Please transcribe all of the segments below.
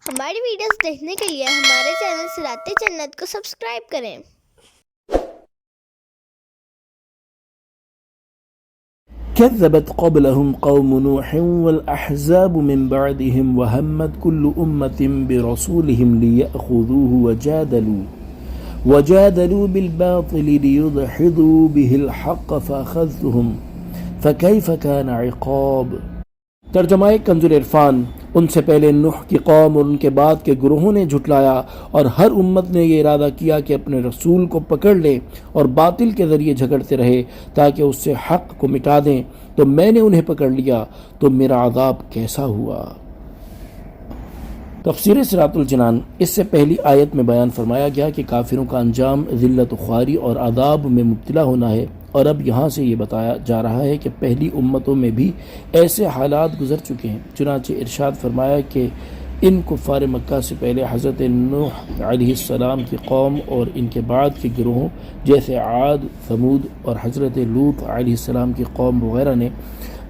ہماری ویڈیوز دیکھنے کے لیے ہمارے چینل صراط جنت کو سبسکرائب کریں۔ كذبت قبلهم قوم نوح والأحزاب من بعدهم وهمت كل أمة برسولهم ليأخذوه وجادلوا بالباطل ليدحضوا به الحق فأخذتهم فكيف كان عقاب۔ ترجمہ کنز العرفان۔ ان سے پہلے نوح کی قوم اور ان کے بعد کے گروہوں نے جھٹلایا اور ہر امت نے یہ ارادہ کیا کہ اپنے رسول کو پکڑ لے اور باطل کے ذریعے جھگڑتے رہے تاکہ اس سے حق کو مٹا دیں، تو میں نے انہیں پکڑ لیا تو میرا عذاب کیسا ہوا۔ تفسیر صراط الجنان۔ اس سے پہلی آیت میں بیان فرمایا گیا کہ کافروں کا انجام ذلت و خواری اور عذاب میں مبتلا ہونا ہے، اور اب یہاں سے یہ بتایا جا رہا ہے کہ پہلی امتوں میں بھی ایسے حالات گزر چکے ہیں۔ چنانچہ ارشاد فرمایا کہ ان کفار مکہ سے پہلے حضرت نوح علیہ السلام کی قوم اور ان کے بعد کے گروہوں جیسے عاد، ثمود اور حضرت لوط علیہ السلام کی قوم وغیرہ نے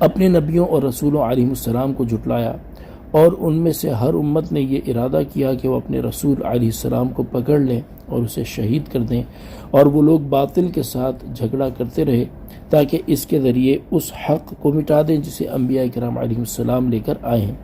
اپنے نبیوں اور رسولوں علیہ السلام کو جھٹلایا، اور ان میں سے ہر امت نے یہ ارادہ کیا کہ وہ اپنے رسول علیہ السلام کو پکڑ لیں اور اسے شہید کر دیں، اور وہ لوگ باطل کے ساتھ جھگڑا کرتے رہے تاکہ اس کے ذریعے اس حق کو مٹا دیں جسے انبیاء کرام علیہ السلام لے کر آئے ہیں۔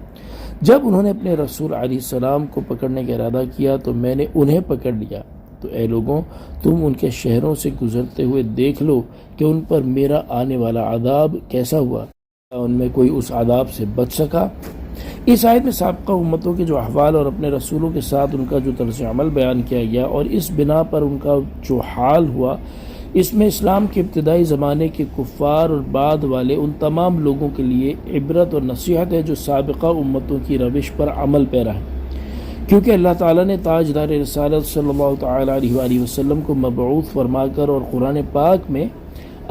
جب انہوں نے اپنے رسول علیہ السلام کو پکڑنے کا ارادہ کیا تو میں نے انہیں پکڑ لیا، تو اے لوگوں، تم ان کے شہروں سے گزرتے ہوئے دیکھ لو کہ ان پر میرا آنے والا عذاب کیسا ہوا۔ ان میں کوئی اس عذاب سے بچ سکا؟ اس آیت میں سابقہ امتوں کے جو احوال اور اپنے رسولوں کے ساتھ ان کا جو طرز عمل بیان کیا گیا اور اس بنا پر ان کا جو حال ہوا، اس میں اسلام کے ابتدائی زمانے کے کفار اور بعد والے ان تمام لوگوں کے لیے عبرت اور نصیحت ہے جو سابقہ امتوں کی روش پر عمل پیرا ہے، کیونکہ اللہ تعالیٰ نے تاجدار رسالت صلی اللہ تعالیٰ علیہ وآلہ وسلم کو مبعوث فرما کر اور قرآن پاک میں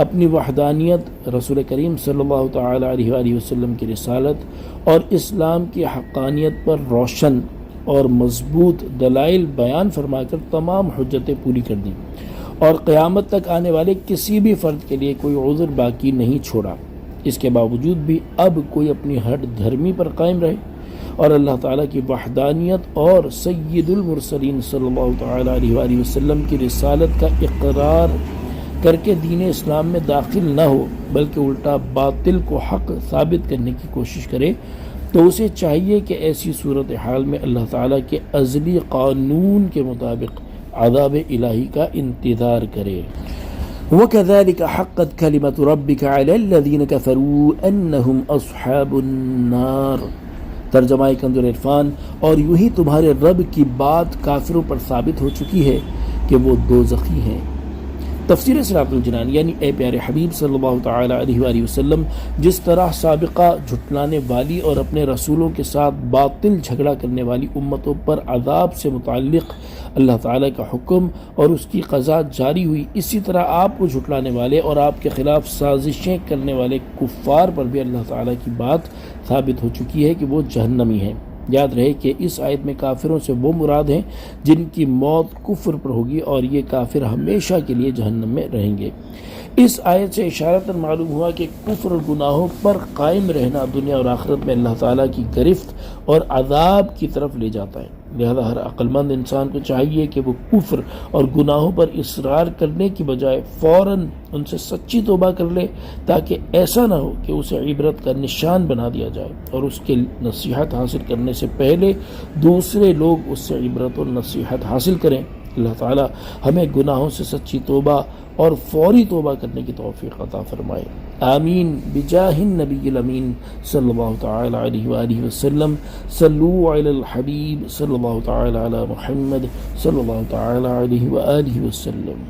اپنی وحدانیت، رسول کریم صلی اللہ تعالیٰ علیہ وآلہ وسلم کی رسالت اور اسلام کی حقانیت پر روشن اور مضبوط دلائل بیان فرما کر تمام حجتیں پوری کر دیں، اور قیامت تک آنے والے کسی بھی فرد کے لیے کوئی عذر باقی نہیں چھوڑا۔ اس کے باوجود بھی اب کوئی اپنی ہٹ دھرمی پر قائم رہے اور اللہ تعالیٰ کی وحدانیت اور سید المرسلین صلی اللہ تعالیٰ علیہ وآلہ وسلم کی رسالت کا اقرار کر کے دین اسلام میں داخل نہ ہو بلکہ الٹا باطل کو حق ثابت کرنے کی کوشش کرے، تو اسے چاہیے کہ ایسی صورتحال میں اللہ تعالیٰ کے ازلی قانون کے مطابق عذاب الہی کا انتظار کرے۔ وَكَذَلِكَ حَقَّتْ كَلِمَةُ رَبِّكَ عَلَى الَّذِينَ كَفَرُوا أَنَّهُمْ أَصْحَابُ النَّارِ۔ ترجمہ کنز العرفان۔ اور یوں ہی تمہارے رب کی بات کافروں پر ثابت ہو چکی ہے کہ وہ دوزخی ہیں۔ تفسیر صراط الجنان۔ یعنی اے پیارے حبیب صلی اللہ تعالیٰ علیہ وآلہ وسلم، جس طرح سابقہ جھٹلانے والی اور اپنے رسولوں کے ساتھ باطل جھگڑا کرنے والی امتوں پر عذاب سے متعلق اللہ تعالیٰ کا حکم اور اس کی قضا جاری ہوئی، اسی طرح آپ کو جھٹلانے والے اور آپ کے خلاف سازشیں کرنے والے کفار پر بھی اللہ تعالیٰ کی بات ثابت ہو چکی ہے کہ وہ جہنمی ہیں۔ یاد رہے کہ اس آیت میں کافروں سے وہ مراد ہیں جن کی موت کفر پر ہوگی، اور یہ کافر ہمیشہ کے لیے جہنم میں رہیں گے۔ اس آیت سے اشارتاً معلوم ہوا کہ کفر اور گناہوں پر قائم رہنا دنیا اور آخرت میں اللہ تعالیٰ کی گرفت اور عذاب کی طرف لے جاتا ہے، لہذا ہر عقل مند انسان کو چاہیے کہ وہ کفر اور گناہوں پر اصرار کرنے کی بجائے فوراً ان سے سچی توبہ کر لے، تاکہ ایسا نہ ہو کہ اسے عبرت کا نشان بنا دیا جائے اور اس کے نصیحت حاصل کرنے سے پہلے دوسرے لوگ اس سے عبرت اور نصیحت حاصل کریں۔ اللہ تعالیٰ ہمیں گناہوں سے سچی توبہ اور فوری توبہ کرنے کی توفیق عطا فرمائے، آمین بجاہ النبی الامین صلی اللہ تعالیٰ علیہ وآلہ وسلم۔ صلو علی الحبیب صلی اللہ تعالیٰ علی محمد صلی اللہ تعالیٰ علیہ وآلہ وسلم۔